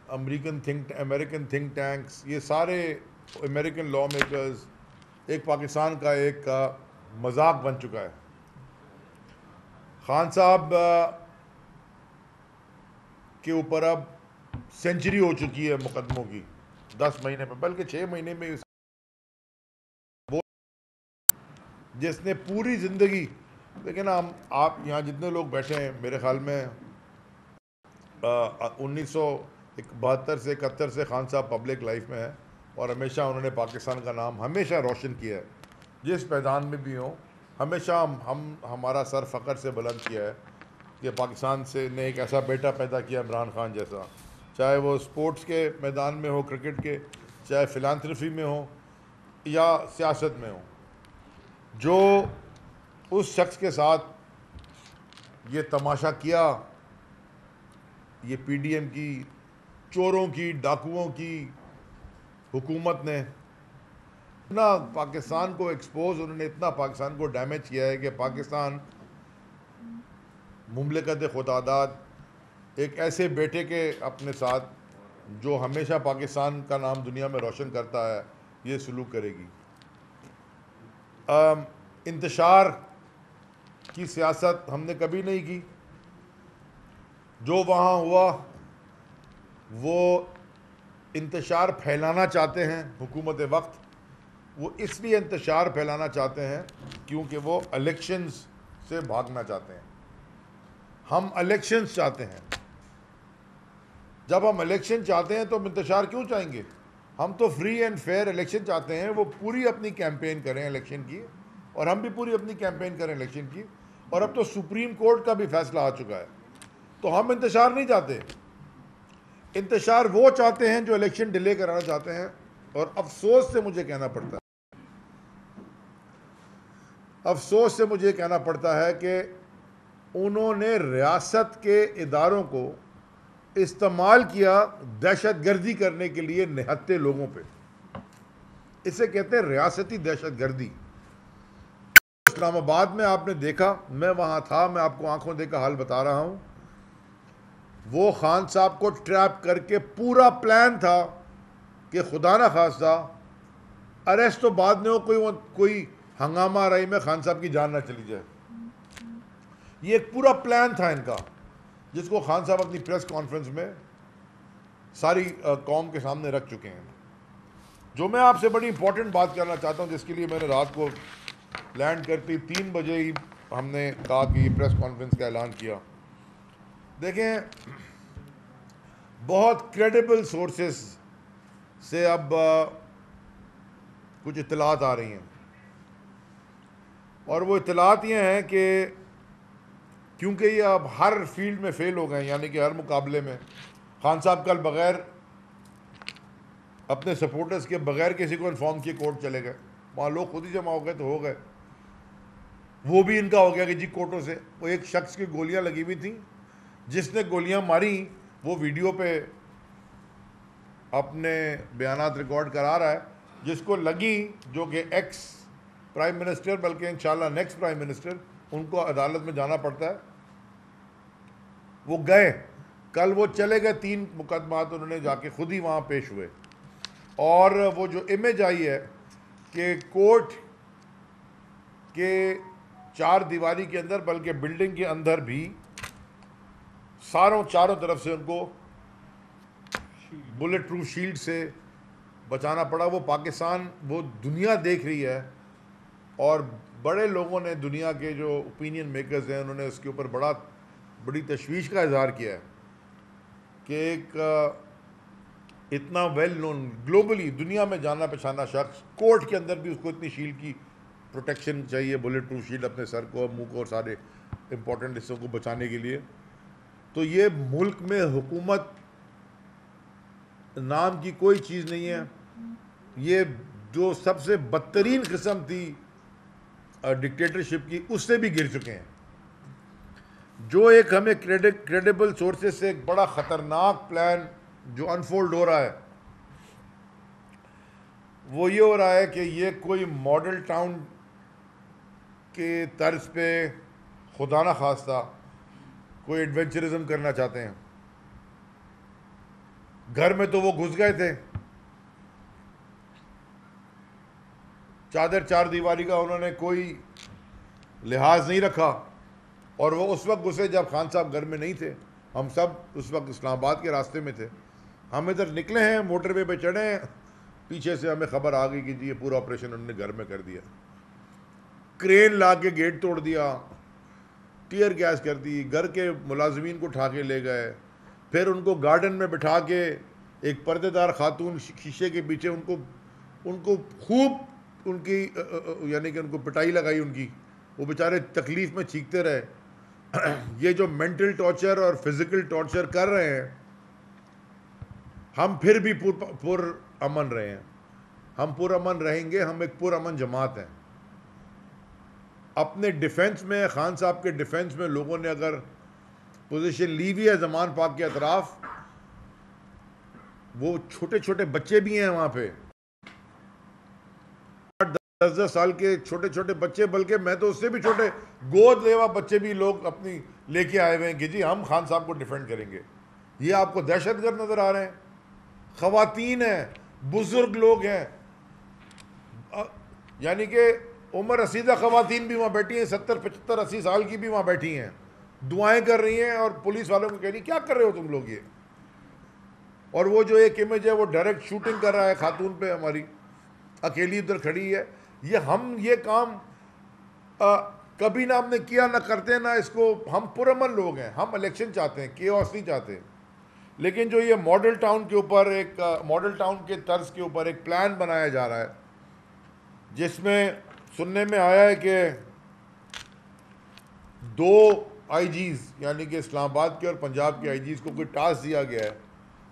American think tanks, ये सारे American law makers एक पाकिस्तान का एक का मजाक बन चुका है। खान साहब के ऊपर अब सेंचुरी हो चुकी है मुकदमों की, 10 महीने में, बल्कि 6 महीने में। वो जिसने पूरी ज़िंदगी, लेकिन हम आप यहाँ जितने लोग बैठे हैं, मेरे ख्याल में 1972 से 71 से खान साहब पब्लिक लाइफ में है और हमेशा उन्होंने पाकिस्तान का नाम हमेशा रोशन किया है। जिस मैदान में भी हों, हमेशा हम हमारा सर फ़ख्र से बुलंद किया है कि पाकिस्तान से ने एक ऐसा बेटा पैदा किया, इमरान खान जैसा, चाहे वो स्पोर्ट्स के मैदान में हो, क्रिकेट के, चाहे फिलांथ्रफी में हो या सियासत में हो। जो उस शख्स के साथ ये तमाशा किया, ये पीडीएम की, चोरों की, डाकुओं की हुकूमत ने, इतना पाकिस्तान को एक्सपोज, उन्होंने इतना पाकिस्तान को डैमेज किया है कि पाकिस्तान मुमलिकत खुदादाद एक ऐसे बेटे के अपने साथ जो हमेशा पाकिस्तान का नाम दुनिया में रोशन करता है, ये सलूक करेगी। इंतशार की सियासत हमने कभी नहीं की। जो वहाँ हुआ वो इंतशार फैलाना चाहते हैं हुकूमत वक्त। वो इसलिए इंतशार फैलाना चाहते हैं क्योंकि वो इलेक्शंस से भागना चाहते हैं। हम इलेक्शंस चाहते हैं। जब हम इलेक्शन चाहते हैं तो हम इंतशार क्यों चाहेंगे? हम तो फ्री एंड फेयर इलेक्शन चाहते हैं। वो पूरी अपनी कैंपेन करें इलेक्शन की, और हम भी पूरी अपनी कैंपेन करें इलेक्शन की। और अब तो सुप्रीम कोर्ट का भी फैसला आ चुका है, तो हम इंतशार नहीं चाहते। इंतशार वो चाहते हैं जो इलेक्शन डिले कराना चाहते हैं। और अफसोस से मुझे कहना पड़ता है, अफसोस से मुझे कहना पड़ता है कि उन्होंने रियासत के इदारों को इस्तेमाल किया दहशत गर्दी करने के लिए निहत्थे लोगों पे। इसे कहते हैं रियासती दहशत गर्दी। इस्लामाबाद में आपने देखा, मैं वहाँ था, मैं आपको आंखों देखा हाल बता रहा हूँ। वो खान साहब को ट्रैप करके पूरा प्लान था कि खुदा ना खास्ता अरेस्ट तो बाद में हो, कोई हंगामा रही में खान साहब की जान ना चली जाए। ये एक पूरा प्लान था इनका, जिसको खान साहब अपनी प्रेस कॉन्फ्रेंस में सारी कौम के सामने रख चुके हैं। जो मैं आपसे बड़ी इंपॉर्टेंट बात करना चाहता हूं, जिसके लिए मैंने रात को लैंड करती 3 बजे ही हमने कहा कि ये प्रेस कॉन्फ्रेंस का ऐलान किया। देखें, बहुत क्रेडिबल सोर्सेस से अब कुछ इत्तलात आ रही हैं, और वो इत्तलात ये हैं कि क्योंकि ये अब हर फील्ड में फेल हो गए, यानी कि हर मुकाबले में खान साहब कल बगैर अपने सपोर्टर्स के, बगैर किसी को इन्फॉर्म किए कोर्ट चले गए। वहाँ लोग खुद ही जमा हो गए तो हो गए। वो भी इनका हो गया कि जी कोर्टों से। वो एक शख्स की गोलियां लगी हुई थी, जिसने गोलियां मारी वो वीडियो पे अपने बयानात रिकॉर्ड करा रहा है। जिसको लगी, जो कि एक्स प्राइम मिनिस्टर, बल्कि इंशाल्लाह नेक्स्ट प्राइम मिनिस्टर, उनको अदालत में जाना पड़ता है। वो गए, कल वो चले गए, 3 मुकदमात उन्होंने जाके खुद ही वहाँ पेश हुए। और वो जो इमेज आई है कि कोर्ट के 4 दीवारी के अंदर, बल्कि बिल्डिंग के अंदर भी चारों तरफ से उनको बुलेट प्रूफ शील्ड से बचाना पड़ा। वो पाकिस्तान, वो दुनिया देख रही है, और बड़े लोगों ने, दुनिया के जो ओपिनियन मेकर्स हैं, उन्होंने उसके ऊपर बड़ी तशवीश का इजहार किया है कि एक इतना वेल नोन, ग्लोबली दुनिया में जाना पहचाना शख्स, कोर्ट के अंदर भी उसको इतनी शील्ड की प्रोटेक्शन चाहिए, बुलेट प्रूफ शील्ड, अपने सर को, मुंह को और सारे इंपॉर्टेंट हिस्सों को बचाने के लिए। तो ये मुल्क में हुकूमत नाम की कोई चीज़ नहीं है। ये जो सबसे बदतरीन किस्म थी डिक्टेटरशिप की, उससे भी गिर चुके हैं। जो एक हमें क्रेडिबल सोर्सेज से एक बड़ा ख़तरनाक प्लान जो अनफोल्ड हो रहा है, वो ये हो रहा है कि ये कोई मॉडल टाउन के तर्ज पे खुदा ना खास्ता कोई एडवेंचरिज्म करना चाहते हैं। घर में तो वो घुस गए थे, चादर चार दीवारी का उन्होंने कोई लिहाज नहीं रखा, और वो उस वक्त घुसे जब खान साहब घर में नहीं थे। हम सब उस वक्त इस्लामाबाद के रास्ते में थे, हम इधर निकले हैं, मोटरवे पे चढ़े हैं, पीछे से हमें खबर आ गई कि जी ये पूरा ऑपरेशन उन्होंने घर में कर दिया। क्रेन ला के गेट तोड़ दिया, टीयर गैस कर दी, घर के मुलाजमीन को उठा के ले गए, फिर उनको गार्डन में बिठा के एक पर्देदार खातून शीशे के पीछे उनको खूब उनकी यानी कि उनको पिटाई लगाई उनकी, वो बेचारे तकलीफ़ में चीखते रहे। ये जो मेंटल टॉर्चर और फिज़िकल टॉर्चर कर रहे हैं, हम फिर भी पुरअमन रहे हैं, हम पुरअमन रहेंगे, हम एक पुरअमन जमात हैं। अपने डिफेंस में, खान साहब के डिफेंस में लोगों ने अगर पोजीशन ली हुई है जमान पाक के अतराफ, वो छोटे छोटे बच्चे भी हैं वहाँ पे, 10-10 साल के छोटे छोटे बच्चे, बल्कि मैं तो उससे भी छोटे गोद लेवा बच्चे भी लोग अपनी लेके आए हुए हैं कि जी हम खान साहब को डिफेंड करेंगे। ये आपको दहशतगर्द नज़र आ रहे हैं? ख़वातीन हैं, बुजुर्ग लोग हैं, यानी कि उम्र रसीदा ख़वातीन भी वहाँ बैठी हैं, 70, 75, 80 साल की भी वहाँ बैठी हैं, दुआएं कर रही हैं, और पुलिस वालों को कह रही क्या कर रहे हो तुम लोग ये। और वो जो एक इमेज है वो डायरेक्ट शूटिंग कर रहा है खातून पे, हमारी अकेली उधर खड़ी है। ये काम कभी ना हमने किया, ना करते, ना इसको, हम पुरअमन लोग हैं, हम इलेक्शन चाहते हैं, केओस नहीं चाहते। लेकिन जो ये मॉडल टाउन के ऊपर एक मॉडल टाउन के तर्ज के ऊपर एक प्लान बनाया जा रहा है, जिसमें सुनने में आया है कि 2 आईजीज़ यानी कि इस्लामाबाद के और पंजाब के आईजीज़ को कोई टास्क दिया गया है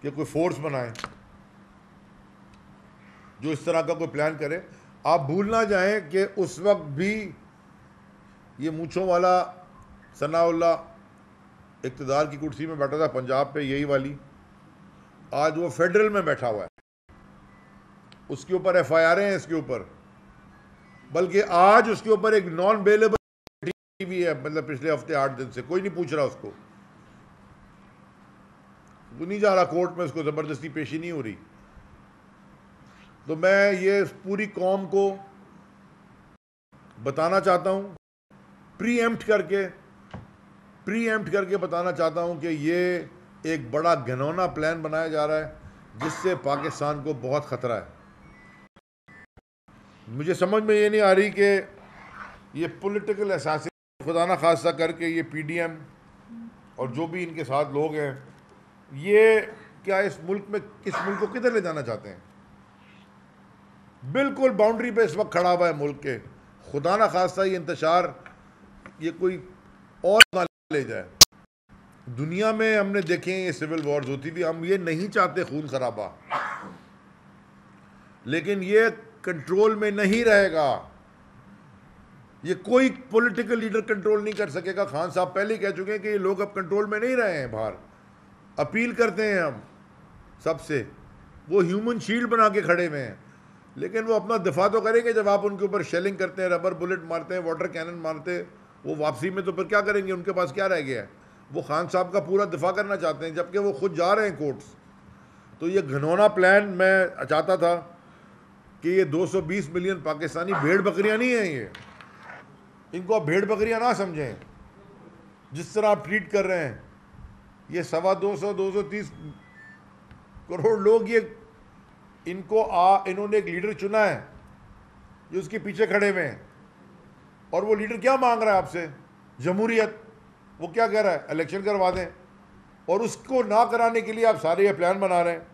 कि कोई फोर्स बनाए जो इस तरह का कोई प्लान करे। आप भूल ना जाएं कि उस वक्त भी ये मूंछों वाला सनाउल्ला इक़्तिदार की कुर्सी में बैठा था पंजाब पे, यही वाली, आज वो फेडरल में बैठा हुआ है, उसके ऊपर FIR हैं इसके ऊपर, बल्कि आज उसके ऊपर एक नॉन बेलेबल भी है, मतलब पिछले हफ्ते 8 दिन से कोई नहीं पूछ रहा उसको, वो नहीं जा रहा कोर्ट में, उसको ज़बरदस्ती पेशी नहीं हो रही। तो मैं ये पूरी कौम को बताना चाहता हूँ, प्रीएम्प्ट करके बताना चाहता हूँ कि ये एक बड़ा घिनौना प्लान बनाया जा रहा है जिससे पाकिस्तान को बहुत ख़तरा है। मुझे समझ में ये नहीं आ रही कि ये पॉलिटिकल असासी खुदा ना खासा करके ये PDM और जो भी इनके साथ लोग हैं, ये क्या इस मुल्क को किधर ले जाना चाहते हैं? बिल्कुल बाउंड्री पे इस वक्त खड़ा हुआ है मुल्क के। खुदा ना खासा ये इंतशार ये कोई और ना ले जाए। दुनिया में हमने देखे हैं ये सिविल वॉर्स होती भी, हम ये नहीं चाहते खून खराबा, लेकिन ये कंट्रोल में नहीं रहेगा, ये कोई पॉलिटिकल लीडर कंट्रोल नहीं कर सकेगा। खान साहब पहले कह चुके हैं कि ये लोग अब कंट्रोल में नहीं रहे हैं। बाहर अपील करते हैं हम सबसे, वो ह्यूमन शील्ड बना के खड़े हुए हैं, लेकिन वो अपना दिफा तो करेंगे जब आप उनके ऊपर शेलिंग करते हैं, रबर बुलेट मारते हैं, वाटर कैनन मारते हैं, वो वापसी में तो फिर क्या करेंगे? उनके पास क्या रह गया है? वो खान साहब का पूरा दिफा करना चाहते हैं, जबकि वो खुद जा रहे हैं कोर्ट्स। तो ये घिनौना प्लान मैं चाहता था कि ये 220 मिलियन पाकिस्तानी भेड़ बकरियां नहीं हैं, ये इनको आप भेड़ बकरियां ना समझें। जिस तरह आप ट्रीट कर रहे हैं, ये 230 करोड़ लोग, ये इन्होंने एक लीडर चुना है जो उसके पीछे खड़े हुए हैं, और वो लीडर क्या मांग रहा है आपसे? जमहूरियत। वो क्या कह रहा है? इलेक्शन करवा दें, और उसको ना कराने के लिए आप सारे ये प्लान बना रहे हैं।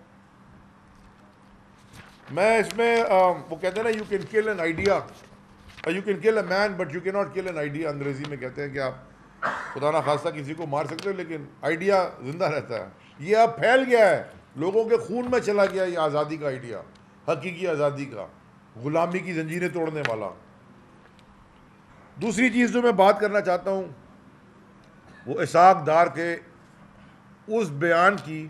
मैं इसमें वो कहते हैं ना, you can kill an idea, you can kill a man but you can not kill an idea. अंग्रेजी में कहते हैं कि आप खुदा ना खास्ता किसी को मार सकते हो, लेकिन आइडिया जिंदा रहता है। ये अब फैल गया है, लोगों के खून में चला गया ये आज़ादी का आइडिया, हकीकी आज़ादी का, गुलामी की जंजीरें तोड़ने वाला। दूसरी चीज़ जो मैं बात करना चाहता हूँ वो इसाक डार के उस बयान की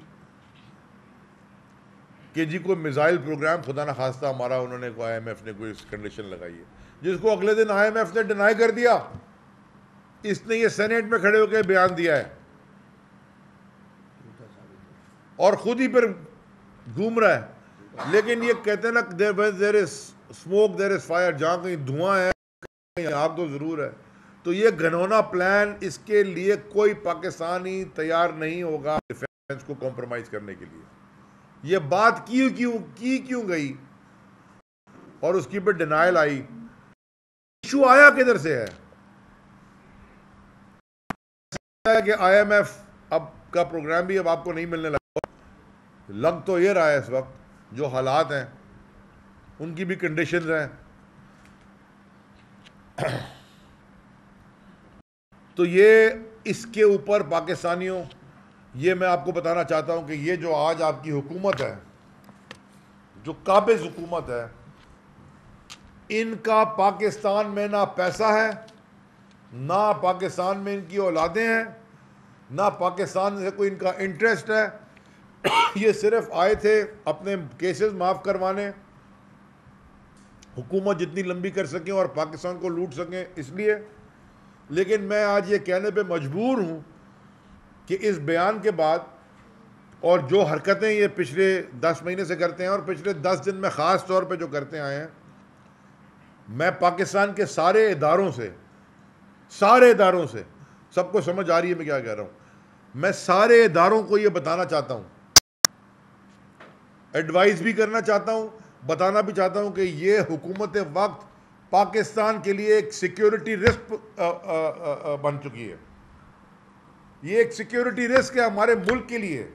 कि जी कोई मिसाइल प्रोग्राम खुदा ना खास्ता हमारा, उन्होंने को IMF ने कोई कंडीशन लगाई है, जिसको अगले दिन IMF ने डिनाई कर दिया। इसने ये सेनेट में खड़े होकर बयान दिया है, और खुद ही फिर घूम रहा है। लेकिन ये कहते हैं ना, there is smoke there is fire, जहाँ कहीं धुआं है कहीं आग तो ज़रूर है। तो ये घनौना प्लान, इसके लिए कोई पाकिस्तानी तैयार नहीं होगा डिफेंस को कॉम्प्रोमाइज करने के लिए। ये बात क्यों गई और उसकी पे डिनाइल आई। इशू आया किधर से है कि IMF अब का प्रोग्राम भी अब आपको नहीं मिलने लगा। लग तो ये रहा है इस वक्त जो हालात हैं उनकी भी कंडीशंस हैं। तो ये इसके ऊपर पाकिस्तानियों, ये मैं आपको बताना चाहता हूं कि ये जो आज आपकी हुकूमत है, जो काबिज हुकूमत है, इनका पाकिस्तान में ना पैसा है, ना पाकिस्तान में इनकी औलादें हैं, ना पाकिस्तान से कोई इनका इंटरेस्ट है। ये सिर्फ आए थे अपने केसेस माफ़ करवाने, हुकूमत जितनी लंबी कर सकें और पाकिस्तान को लूट सकें इसलिए। लेकिन मैं आज ये कहने पे मजबूर हूँ कि इस बयान के बाद और जो हरकतें ये पिछले 10 महीने से करते हैं और पिछले 10 दिन में ख़ास तौर पे जो करते आए हैं, मैं पाकिस्तान के सारे इदारों से सबको समझ आ रही है मैं क्या कह रहा हूँ, मैं सारे इदारों को ये बताना चाहता हूँ, एडवाइस भी करना चाहता हूँ, बताना भी चाहता हूँ कि ये हुकूमत वक्त पाकिस्तान के लिए एक सिक्योरिटी रिस्क बन चुकी है। ये एक सिक्योरिटी रिस्क है हमारे मुल्क के लिए।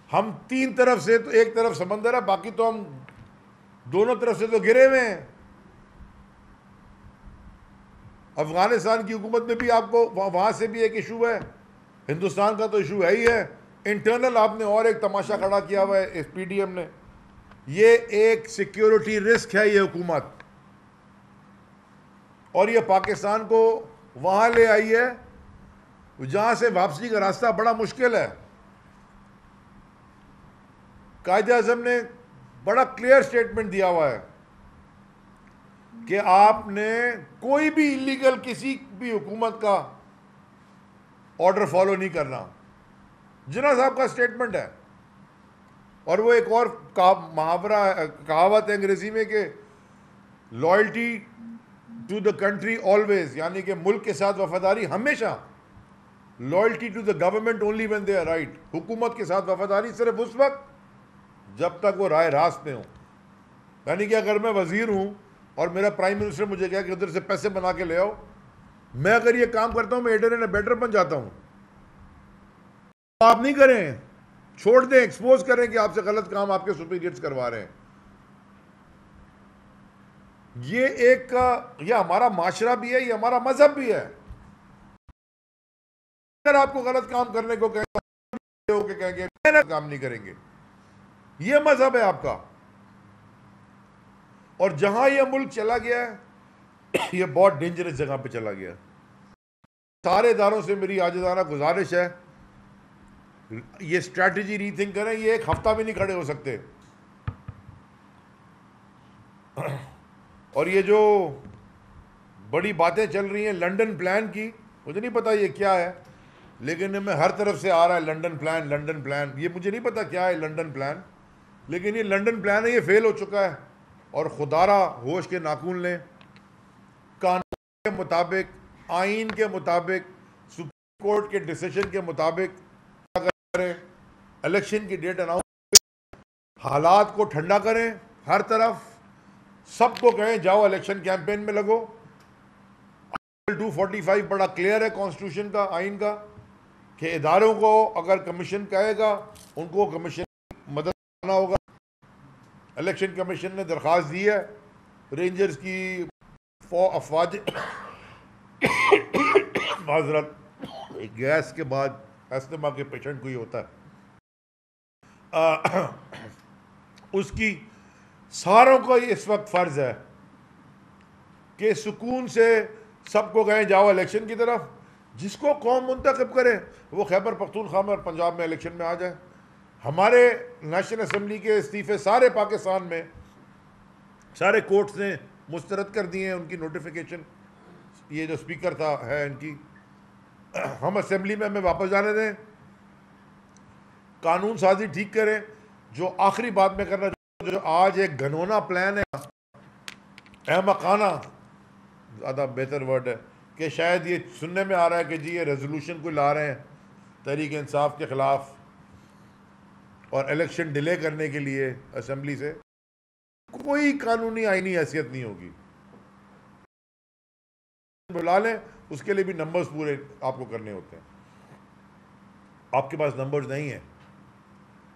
हम तीन तरफ से, तो एक तरफ समंदर है, बाकी तो हम दोनों तरफ से तो घिरे हुए हैं। अफगानिस्तान की हुकूमत में भी आपको वहां से भी एक इशू है, हिंदुस्तान का तो इशू है ही है। इंटरनल आपने और एक तमाशा खड़ा किया हुआ है इस PDM ने। ये एक सिक्योरिटी रिस्क है ये हुकूमत, और ये पाकिस्तान को वहां ले आई है जहां से वापसी का रास्ता बड़ा मुश्किल है। कायदे आज़म ने बड़ा क्लियर स्टेटमेंट दिया हुआ है कि आपने कोई भी इलीगल किसी भी हुकूमत का ऑर्डर फॉलो नहीं करना। जिन्ना साहब का स्टेटमेंट है। और वो एक और कहावत है अंग्रेजी में कि loyalty to the country always, यानी कि मुल्क के साथ वफादारी हमेशा, loyalty to the government only when they are right. हुकूमत के साथ वफादारी सिर्फ उस वक्त जब तक वो राय रास्त में हो। यानी कि अगर मैं वजीर हूं और मेरा प्राइम मिनिस्टर मुझे कहा कि उधर से पैसे बना के ले आओ, मैं अगर ये काम करता हूं मैं एडर एंड बेटर बन जाता हूं। आप नहीं करें, छोड़ दें, एक्सपोज करें कि आपसे गलत काम आपके सुपीरियर्स करवा रहे हैं। ये हमारा माशरा भी है, ये हमारा मजहब भी है। अगर आपको गलत काम करने को कहेंगे काम नहीं करेंगे, ये मजहब है आपका। और जहां यह मुल्क चला गया है ये बहुत डेंजरस जगह पे चला गया। सारे इदारों से मेरी आजिज़ाना गुजारिश है, ये स्ट्रैटेजी रीथिंक करें। ये एक हफ्ता भी नहीं खड़े हो सकते। और ये जो बड़ी बातें चल रही हैं लंदन प्लान की, मुझे नहीं पता ये क्या है, लेकिन मैं हर तरफ से आ रहा है लंदन प्लान। ये मुझे नहीं पता क्या है लंदन प्लान, लेकिन ये लंदन प्लान है, ये फेल हो चुका है। और खुदारा होश के नाखून लें। कानून के मुताबिक, आइन के मुताबिक, सुप्रीम कोर्ट के डिसीजन के मुताबिक करें, इलेक्शन की डेट अनाउंस, हालात को ठंडा करें, हर तरफ सबको कहें जाओ इलेक्शन कैंपेन में लगो। 245 बड़ा क्लियर है कॉन्स्टिट्यूशन का, आइन का, कि इदारों को अगर कमीशन कहेगा उनको कमीशन मदद करना होगा। इलेक्शन कमीशन ने दरख्वास्त दी है रेंजर्स की अफवाज माजरत, गैस के बाद अस्थमा के पेशेंट को ही होता है, उसकी सारों को इस वक्त फ़र्ज है कि सुकून से सबको कहें जाओ इलेक्शन की तरफ। जिसको कौम मुंतखब करे वो खैबर पख्तूनख्वा में और पंजाब में इलेक्शन में आ जाए। हमारे नेशनल असम्बली के इस्तीफ़े सारे पाकिस्तान में सारे कोर्ट्स ने मुस्तरद कर दिए हैं, उनकी नोटिफिकेशन। ये जो स्पीकर था है इनकी, हम असम्बली में हमें वापस जाने दें। कानून साजी ठीक करें। जो आखिरी बात में करना, जो आज एक घनौना प्लान है, अहमकाना ज़्यादा बेहतर वर्ड है, कि शायद ये सुनने में आ रहा है कि जी ये रेजोल्यूशन को ला रहे हैं तहरीक इंसाफ के ख़िलाफ़ और इलेक्शन डिले करने के लिए असेंबली से। कोई कानूनी आईनी हैसियत नहीं होगी। बुला लें, उसके लिए भी नंबर्स पूरे आपको करने होते हैं। आपके पास नंबर्स नहीं है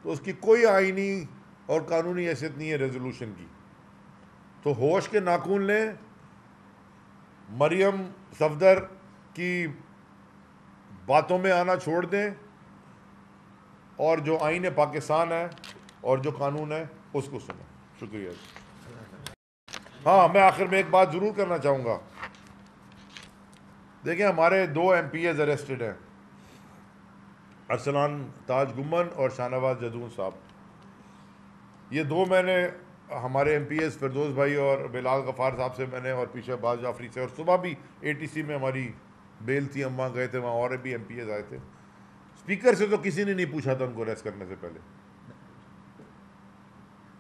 तो उसकी कोई आईनी और कानूनी हैसियत नहीं है रेजोल्यूशन की। तो होश के नाखून लें, मरियम सफदर की बातों में आना छोड़ दें और जो आईन पाकिस्तान है और जो कानून है उसको सुनें। शुक्रिया। हाँ, मैं आखिर में एक बात ज़रूर करना चाहूँगा। देखिए, हमारे 2 MPs अरेस्टेड हैं, अरसलान ताज गुम्मन और शाहनवाज जदून साहब। ये 2 मैंने हमारे MPs फिरदौस भाई और बिलाल गफ़ार साहब से मैंने, और पीछे बाज जाफरी से, और सुबह भी ATC में हमारी बेल थी, हम वहाँ गए थे, वहाँ और भी MPs आए थे। स्पीकर से तो किसी ने नहीं पूछा था उनको अरेस्ट करने से पहले।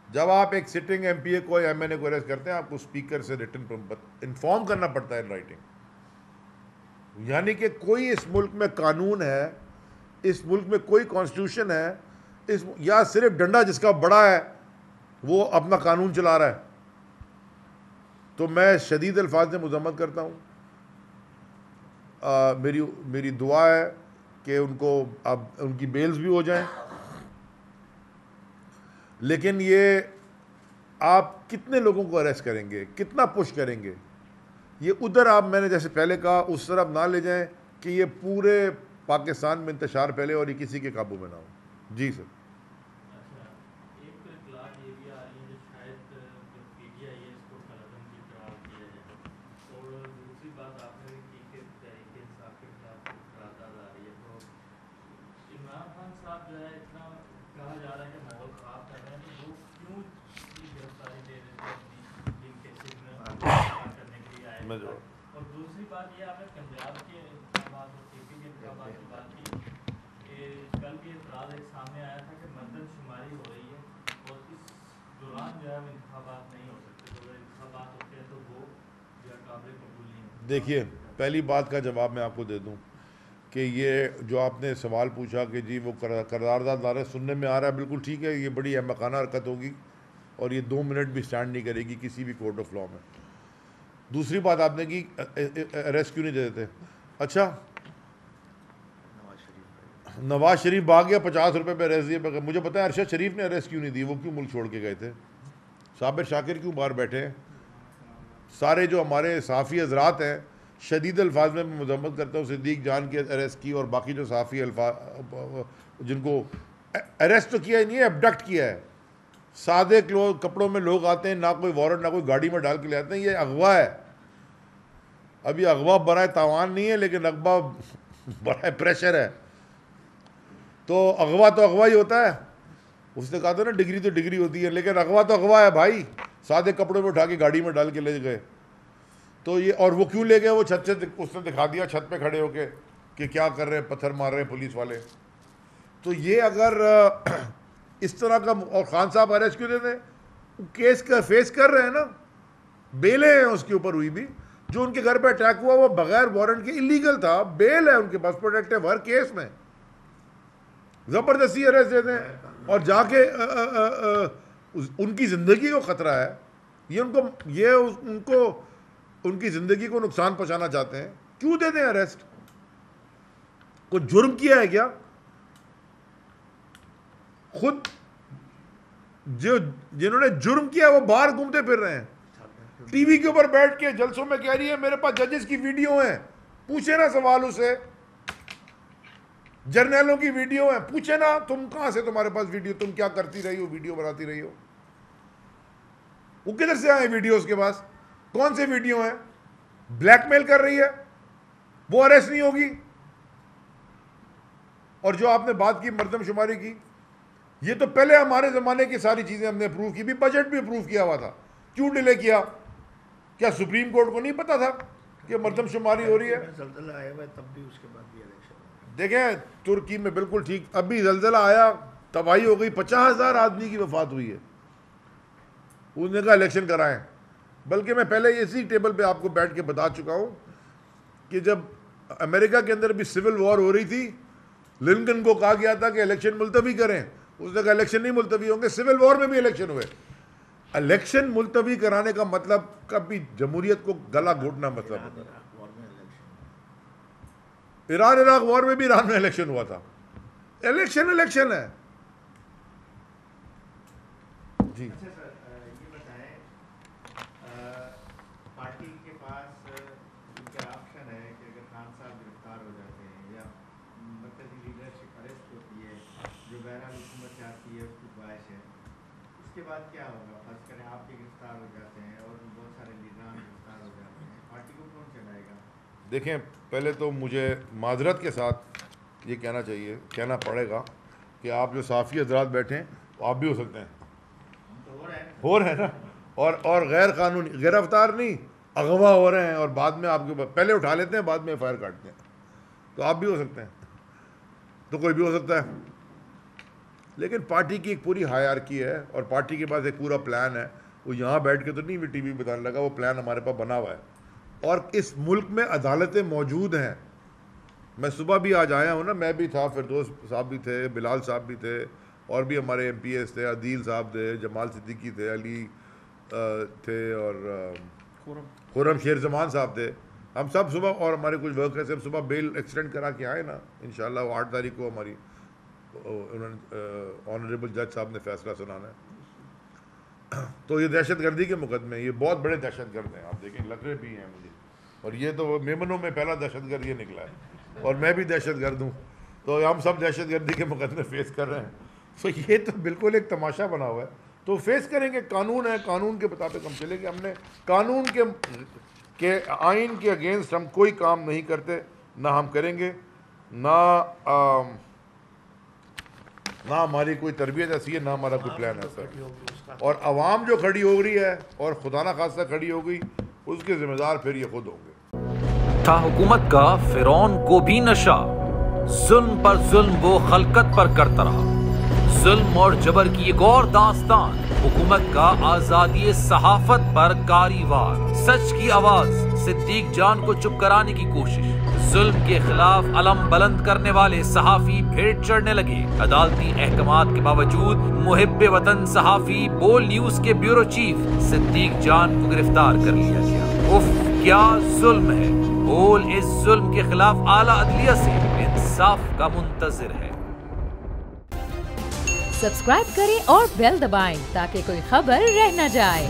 जब आप एक सिटिंग MPA को या MNA को अरेस्ट करते हैं, आपको स्पीकर से रिटन इन्फॉर्म करना पड़ता है इन राइटिंग। यानी कि कोई इस मुल्क में कानून है, इस मुल्क में कोई कॉन्स्टिट्यूशन है, इस या सिर्फ डंडा जिसका बड़ा है वो अपना कानून चला रहा है। तो मैं शदीद अल्फाज में मुज़म्मत करता हूँ। मेरी दुआ है कि उनको अब उनकी बेल्स भी हो जाएं। लेकिन ये आप कितने लोगों को अरेस्ट करेंगे, कितना पुश करेंगे? ये उधर आप, मैंने जैसे पहले कहा, उस तरफ ना ले जाएं कि ये पूरे पाकिस्तान में इंतशार फैले और ये किसी के काबू में ना हो। जी सर। और दूसरी बात ये, आपने पंजाब के इंतखाबात और KP के इंतखाबात की बात की कि कल भी इतराज़ एक सामने आया था कि मरदमशुमारी हो रही है और इस दौरान जो है इंतखाबात नहीं हो सकते, तो अगर इंतखाबात होते हैं तो वो जो है काबिल कबूल नहीं होते। देखिए, पहली बात का जवाब मैं आपको दे दूं कि ये जो आपने सवाल पूछा कि जी वो करारदाद ला रहे, सुनने में आ रहा है, बिल्कुल ठीक है, ये बड़ी अहमकाना हरकत होगी और ये 2 मिनट भी स्टैंड नहीं करेगी किसी भी कोर्ट ऑफ लॉ में। दूसरी बात आपने की, अरेस्ट क्यों नहीं दे देते? अच्छा, नवाज शरीफ भाग गया, 50 रुपये पे अरेस्ट दिए। मुझे पता है अरशद शरीफ ने अरेस्ट क्यों नहीं दी, वो क्यों मुल्क छोड़ के गए थे? साबिर शाकिर क्यों बाहर बैठे हैं? सारे जो हमारे सहाफ़ी हजरात हैं, शदीद अल्फाज में मैं मज़म्मत करता हूँ, सिद्दीक जान के अरेस्ट की और बाकी जो सहाफ़ी जिनको अरेस्ट तो किया ही नहीं है, अबडक्ट किया है। सादे कपड़ों में लोग आते हैं, ना कोई वारंट, ना कोई गाड़ी में डाल के ले आते हैं, ये अगवा है। अभी अगवा बड़ा तावान नहीं है, लेकिन अगवा बड़ा प्रेशर है। तो अगवा ही होता है। उसने कहा था ना, डिग्री तो डिग्री होती है, लेकिन अगवा तो अगवा है भाई। सादे कपड़ों में उठा के गाड़ी में डाल के ले गए। तो ये, और वो क्यों ले गए? वो छत से उसने दिखा दिया, छत पे खड़े होके, कि क्या कर रहे हैं, पत्थर मार रहे हैं पुलिस वाले। तो ये अगर इस तरह का, और खान साहब अरेस्ट क्यों देते? केस का फेस कर रहे हैं ना, बेलें हैं उसके ऊपर हुई भी। जो उनके घर पे अटैक हुआ वो बगैर वारंट के इलीगल था, बेल है उनके पास, प्रोटेक्टिव हर केस में। जबरदस्ती अरेस्ट देते हैं और जाके उनकी जिंदगी को खतरा है, ये उनको उनकी जिंदगी को नुकसान पहुंचाना चाहते हैं, क्यों देते हैं अरेस्ट? कोई जुर्म किया है क्या? खुद जिन्होंने जुर्म किया वो बाहर घूमते फिर रहे हैं, टीवी के ऊपर बैठ के जलसों में कह रही है मेरे पास जजेस की वीडियो है। पूछे ना सवाल उसे, जर्नलों की वीडियो है, पूछे ना तुम कहां से तुम्हारे पास वीडियो, तुम क्या करती रही हो, वीडियो बनाती रही हो? वो किधर से आए वीडियो उसके पास? कौन से वीडियो हैं? ब्लैकमेल कर रही है, वो अरेस्ट नहीं होगी। और जो आपने बात की मर्दमशुमारी की, ये तो पहले हमारे ज़माने की सारी चीज़ें हमने अप्रूव की भी, बजट भी अप्रूव किया हुआ था। क्यों डिले किया? क्या सुप्रीम कोर्ट को नहीं पता था कि मर्दमशुमारी हो रही है? ज़लज़ला आया हुआ तब भी, उसके बाद भी इलेक्शन। देखें, तुर्की में बिल्कुल ठीक, अभी ज़लज़ला आया, तबाही हो गई, 50,000 आदमी की वफात हुई है। उसने कहा इलेक्शन कराएं। बल्कि मैं पहले इसी टेबल पे आपको बैठ के बता चुका हूं कि जब अमेरिका के अंदर भी सिविल वॉर हो रही थी, लिंकन को कहा गया था कि इलेक्शन मुलतवी करें, उसने कहा इलेक्शन नहीं मुलतवी होंगे। सिविल वॉर में भी इलेक्शन हुए। इलेक्शन मुलतवी कराने का मतलब कभी जमहूरियत को गला घोटना मतलब होता है। ईरान इराक वॉर में भी ईरान में इलेक्शन हुआ था। इलेक्शन है जी। अच्छा सर, ये बताएं, पार्टी के पास क्या ऑप्शन है कि अगर खान साहब गिरफ्तार हो जाते हैं या मरकजी लीडरशिप अरेस्ट होती है, जो बहरहाल हुकूमत चाहती है उसकी ख्वाहिश है, उसके बाद क्या होगा? फर्ज करें आप भी गिरफ्तार हो जाते हैं और बहुत सारे लीडरान गिरफ्तार हो जाते हैं, पार्टी को कौन चलाएगा? देखें, पहले तो मुझे माजरत के साथ ये कहना पड़ेगा कि आप जो साफ़ी हजरात बैठे हैं वो आप भी हो सकते हैं, हो रहे हैं ना, और गैर कानूनी गिरफ्तार नहीं, अगवा हो रहे हैं और बाद में आपके पहले उठा लेते हैं, बाद में फायर काटते हैं, तो आप भी हो सकते हैं, तो कोई भी हो सकता है। लेकिन पार्टी की एक पूरी हायरार्की है और पार्टी के पास एक पूरा प्लान है। वो यहाँ बैठ के तो नहीं टीवी बताने लगा, वो प्लान हमारे पास बना हुआ है और इस मुल्क में अदालतें मौजूद हैं। मैं सुबह भी आज आया हूँ ना, मैं भी था, फिरदौस साहब भी थे, बिलाल साहब भी थे, और भी हमारे MPs थे, अदील साहब थे, जमाल सिद्दीकी थे, अली थे और खुरम शेर जमान साहब थे। हम सब सुबह, और हमारे कुछ वर्कर्स सब सुबह बेल एक्सटेंड करा के आए ना, इंशाल्लाह वो 8 तारीख को हमारी उन्होंने ऑनरेबल जज साहब ने फैसला सुनाना है। तो ये दहशतगर्दी के मुकदमे, ये बहुत बड़े दहशतगर्द हैं, आप देखें लकड़े भी हैं मुझे, और ये तो मेमनों में पहला दहशतगर्द ये निकला है, और मैं भी दहशतगर्द हूँ, तो हम सब दहशतगर्दी के मुकदमे फेस कर रहे हैं। तो ये तो बिल्कुल एक तमाशा बना हुआ है, तो फेस करेंगे। कानून है, कानून के मुताबिक हम चलेंगे। हमने कानून के आइन के अगेंस्ट हम कोई काम नहीं करते, ना हम करेंगे, ना हमारी कोई तरबियत ऐसी है, ना हमारा कोई प्लान है सर। और अवाम जो खड़ी हो रही है और खुदा ना खास्ता खड़ी हो गई, उसके जिम्मेदार फिर ये खुद होंगे। था हुकूमत का फिरौन को भी नशा, जुल्म पर जुल्म वो खलकत पर करता रहा। जुल्म और जबर की एक और दास्तान, हुकूमत का आजादी सहाफत पर कारीवार। सच की आवाज सिद्दीक जान को चुप कराने की कोशिश, जुल्म के खिलाफ अलम बुलंद करने वाले सहाफी भेंट चढ़ने लगे। अदालती अहकामात के बावजूद मुहिब्बे वतन सहाफी बोल न्यूज के ब्यूरो चीफ सिद्दीक जान को गिरफ्तार कर लिया गया। उफ, क्या जुल्म है। बोल इस जुल्म के खिलाफ आला अदलिया से इंसाफ का मुंतजिर है। सब्सक्राइब करें और बेल दबाएं ताकि कोई खबर रह न जाए।